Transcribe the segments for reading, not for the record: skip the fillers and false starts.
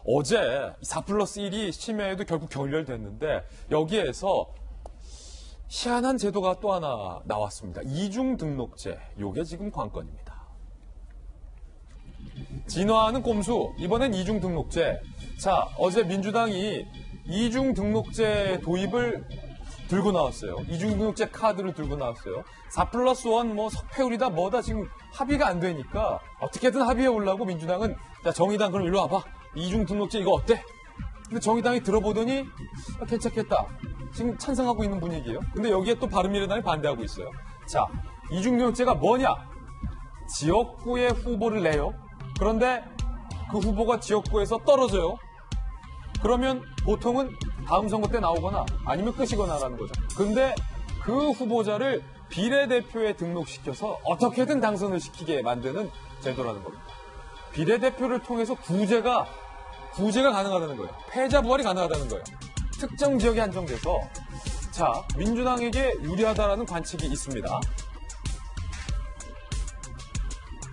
어제 4+1이 심야에도 결국 결렬됐는데 여기에서 희한한 제도가 또 하나 나왔습니다. 이중등록제. 요게 지금 관건입니다. 진화하는 꼼수. 이번엔 이중등록제. 자, 어제 민주당이 이중등록제 도입을 들고 나왔어요. 이중등록제 카드를 들고 나왔어요. 4+1 뭐 석패율이다 뭐다 지금 합의가 안 되니까 어떻게든 합의해 오려고 민주당은 자, 정의당 그럼 일로 와봐. 이중등록제 이거 어때? 근데 정의당이 들어보더니 괜찮겠다. 지금 찬성하고 있는 분위기예요. 근데 여기에 또 바른미래당이 반대하고 있어요. 자, 이중등록제가 뭐냐? 지역구에 후보를 내요. 그런데 그 후보가 지역구에서 떨어져요. 그러면 보통은 다음 선거 때 나오거나 아니면 끝이거나라는 거죠. 근데 그 후보자를 비례대표에 등록시켜서 어떻게든 당선을 시키게 만드는 제도라는 겁니다. 비례대표를 통해서 구제가 가능하다는 거예요. 패자 부활이 가능하다는 거예요. 특정 지역에 한정돼서 자, 민주당에게 유리하다라는 관측이 있습니다.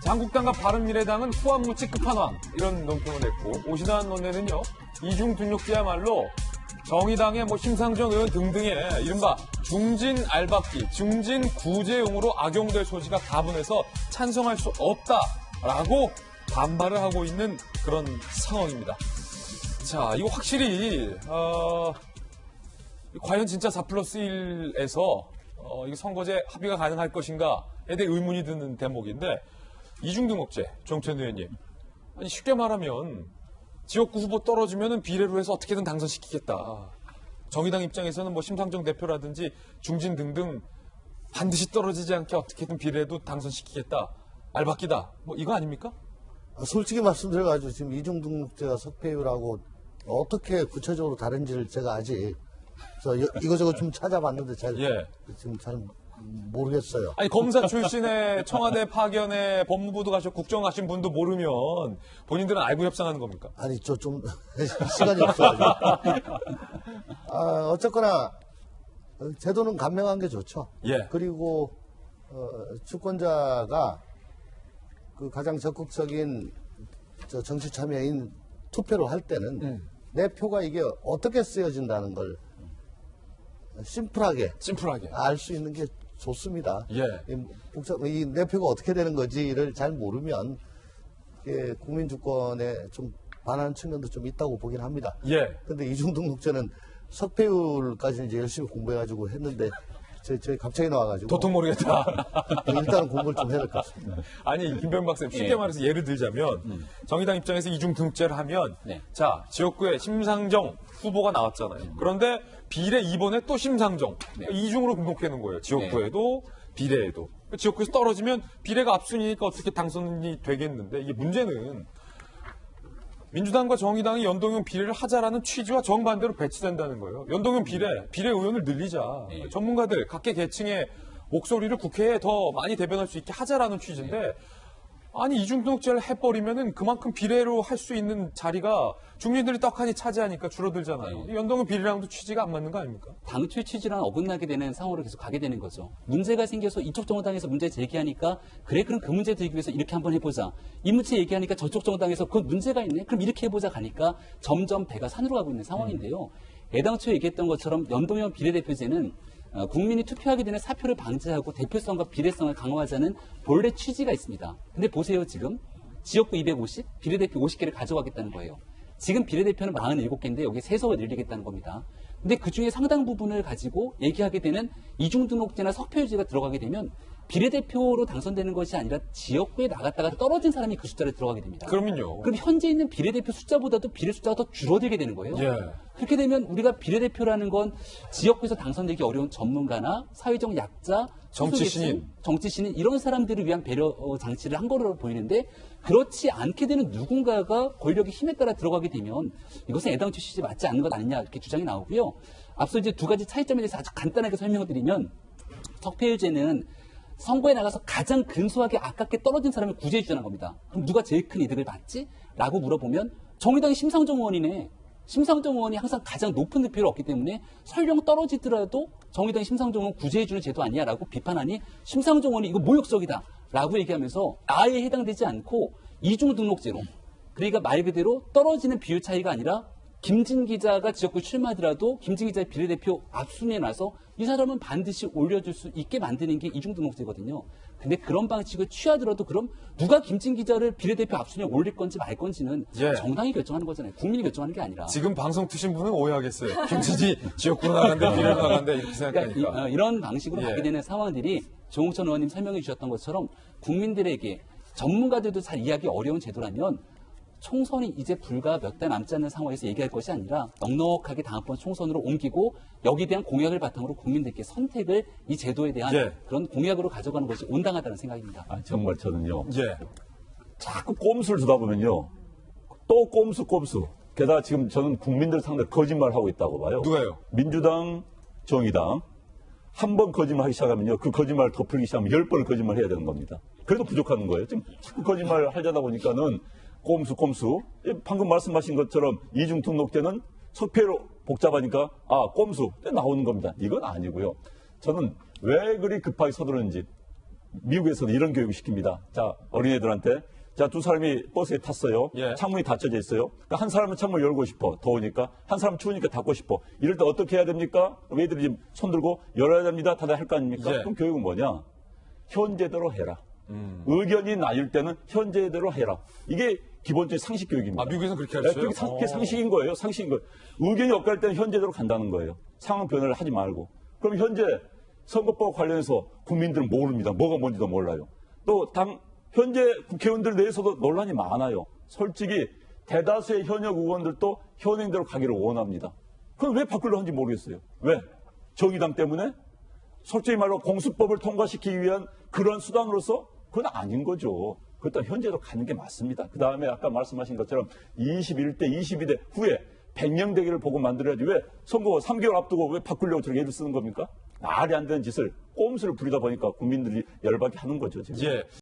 자, 한국당과 바른미래당은 후한무치 끝판왕 이런 논평을 냈고 오신환 원내는요. 이중등록제야말로 정의당의 뭐 심상정 의원 등등의 이른바 중진 알박기, 중진 구제용으로 악용될 소지가 가분해서 찬성할 수 없다라고 반발을 하고 있는 그런 상황입니다. 자, 이거 확실히 과연 진짜 4+1에서 이 선거제 합의가 가능할 것인가에 대해 의문이 드는 대목인데 이중등록제, 정천 의원님. 아니 쉽게 말하면 지역구 후보 떨어지면은 비례로 해서 어떻게든 당선시키겠다. 정의당 입장에서는 뭐 심상정 대표라든지 중진 등등 반드시 떨어지지 않게 어떻게든 비례도 당선시키겠다. 알박기다. 뭐 이거 아닙니까? 솔직히 말씀드려가지고 지금 이중등록제가 석패율하고 어떻게 구체적으로 다른지를 제가 아직 이거저거 좀 찾아봤는데 지금 잘 모르겠어요. 아니 검사 출신의 청와대 파견에 법무부도 가셨고 국정 가신 분도 모르면 본인들은 알고 협상하는 겁니까? 아니 저 좀 시간이 없어가지고. 어쨌거나 제도는 간명한 게 좋죠. 예. 그리고 주권자가 그 가장 적극적인 정치 참여인 투표를 할 때는 내 표가 이게 어떻게 쓰여진다는 걸 심플하게 알 수 있는 게 좋습니다. 예. 이 내 표가 어떻게 되는 건지를 잘 모르면 국민 주권에 좀 반하는 측면도 좀 있다고 보긴 합니다. 예. 근데 이중등록제는 석패율까지 이제 열심히 공부해가지고 했는데 저희 갑자기 나와가지고 도통 모르겠다. 일단은 공부를 좀 해야 될 것 같습니다. 아니 김병 박사님 쉽게 말해서 예를 들자면 정의당 입장에서 이중등록제를 하면 자 지역구에 심상정 후보가 나왔잖아요. 그런데 비례 2번에 또 심상정 이중으로 등록해놓은 거예요. 지역구에도 비례에도. 지역구에서 떨어지면 비례가 앞순이니까 어떻게 당선이 되겠는데 이게 문제는 민주당과 정의당이 연동형 비례를 하자라는 취지와 정반대로 배치된다는 거예요. 연동형 비례 의원을 늘리자. 전문가들, 각계 계층의 목소리를 국회에 더 많이 대변할 수 있게 하자라는 취지인데 아니 이중등록제를 해버리면은 그만큼 비례로 할 수 있는 자리가 중진들이 떡하니 차지하니까 줄어들잖아요. 연동형 비례랑도 취지가 안 맞는 거 아닙니까? 당초의 취지랑 어긋나게 되는 상황으로 계속 가게 되는 거죠. 문제가 생겨서 이쪽 정당에서 문제 제기하니까 그래 그럼 그 문제 들기 위해서 이렇게 한번 해보자. 이 문제 얘기하니까 저쪽 정당에서 그 문제가 있네. 그럼 이렇게 해보자 가니까 점점 배가 산으로 가고 있는 상황인데요. 애당초 얘기했던 것처럼 연동형 비례대표제는 국민이 투표하게 되는 사표를 방지하고 대표성과 비례성을 강화하자는 본래 취지가 있습니다. 근데 보세요 지금 지역구 250, 비례대표 50개를 가져가겠다는 거예요. 지금 비례대표는 47개인데 여기에 세석을 늘리겠다는 겁니다. 근데 그중에 상당 부분을 가지고 얘기하게 되는 이중등록제나 석패율제가 들어가게 되면 비례대표로 당선되는 것이 아니라 지역구에 나갔다가 떨어진 사람이 그 숫자를 들어가게 됩니다. 그러면요. 그럼 현재 있는 비례대표 숫자보다도 비례 숫자가 더 줄어들게 되는 거예요. 예. 그렇게 되면 우리가 비례대표라는 건 지역구에서 당선되기 어려운 전문가나 사회적 약자, 정치 신인 이런 사람들을 위한 배려 장치를 한 거로 보이는데 그렇지 않게 되는 누군가가 권력의 힘에 따라 들어가게 되면 이것은 애당초 취지에 맞지 않는 것 아니냐 이렇게 주장이 나오고요. 앞서 이제 두 가지 차이점에 대해서 아주 간단하게 설명을 드리면 석패율제는 선거에 나가서 가장 근소하게 아깝게 떨어진 사람을 구제해 주자는 겁니다. 그럼 누가 제일 큰 이득을 받지? 라고 물어보면 정의당의 심상정 의원이네. 심상정 의원이 항상 가장 높은 득표를 얻기 때문에 설령 떨어지더라도 정의당의 심상정 의원 구제해 주는 제도 아니야 라고 비판하니 심상정 의원이 이거 모욕적이다 라고 얘기하면서 아예 해당되지 않고 이중등록제로 그러니까 말 그대로 떨어지는 비율 차이가 아니라 김진 기자가 지역구 출마하더라도 김진 기자의 비례대표 앞순위에 나서 이 사람은 반드시 올려줄 수 있게 만드는 게 이중등록제거든요. 근데 그런 방식을 취하더라도 그럼 누가 김진 기자를 비례대표 앞순위에 올릴 건지 말 건지는 예. 정당이 결정하는 거잖아요. 국민이 결정하는 게 아니라. 지금 방송 트신 분은 오해하겠어요. 김진이 지역구로 나간다, 비례로 나간다 이렇게 생각하니까. 그러니까 이런 방식으로 예. 가게 되는 상황들이 조홍천 의원님 설명해 주셨던 것처럼 국민들에게 전문가들도 잘 이해하기 어려운 제도라면 총선이 이제 불과 몇 달 남지 않는 상황에서 얘기할 것이 아니라 넉넉하게 다음번 총선으로 옮기고 여기에 대한 공약을 바탕으로 국민들께 선택을 이 제도에 대한 예. 그런 공약으로 가져가는 것이 온당하다는 생각입니다. 아, 정말 저는요. 예. 자꾸 꼼수를 주다 보면요. 또 꼼수. 게다가 지금 저는 국민들 상대로 거짓말하고 있다고 봐요. 누가요? 민주당, 정의당. 한 번 거짓말하기 시작하면요. 그 거짓말을 덮으기 시작하면 10번을 거짓말 해야 되는 겁니다. 그래도 부족한 거예요. 지금 자꾸 거짓말을 하려다 보니까는 꼼수. 방금 말씀하신 것처럼 이중 등록제는 석패로 복잡하니까 꼼수 나오는 겁니다. 이건 아니고요. 저는 왜 그리 급하게 서두르는지 미국에서는 이런 교육을 시킵니다. 자, 어린애들한테 자, 두 사람이 버스에 탔어요. 예. 창문이 닫혀져 있어요. 그러니까 한 사람은 창문을 열고 싶어. 더우니까. 한 사람은 추우니까 닫고 싶어. 이럴 때 어떻게 해야 됩니까? 애들이 지금 손 들고 열어야 됩니다. 닫아야 할 거 아닙니까? 예. 그럼 교육은 뭐냐? 현재대로 해라. 의견이 나뉠 때는 현재대로 해라. 이게 기본적인 상식 교육입니다. 아, 미국에서는 그렇게 네, 하셨어요? 그게 상식인 거예요. 상식인 거예요. 의견이 엇갈 때는 현재대로 간다는 거예요. 상황 변화를 하지 말고. 그럼 현재 선거법 관련해서 국민들은 모릅니다. 뭐가 뭔지도 몰라요. 또 현재 국회의원들 내에서도 논란이 많아요. 솔직히 대다수의 현역 의원들도 현행대로 가기를 원합니다. 그럼 왜 바꾸려 하는지 모르겠어요. 왜? 정의당 때문에? 솔직히 말로 공수법을 통과시키기 위한 그런 수단으로서 그건 아닌 거죠. 그것도 현재로 가는 게 맞습니다. 그 다음에 아까 말씀하신 것처럼 21대, 22대 후에 100명 대기를 보고 만들어야지 왜 선거 3개월 앞두고 왜 바꾸려고 저렇게 애를 쓰는 겁니까? 말이 안 되는 짓을 꼼수를 부리다 보니까 국민들이 열받게 하는 거죠. 지금. 예.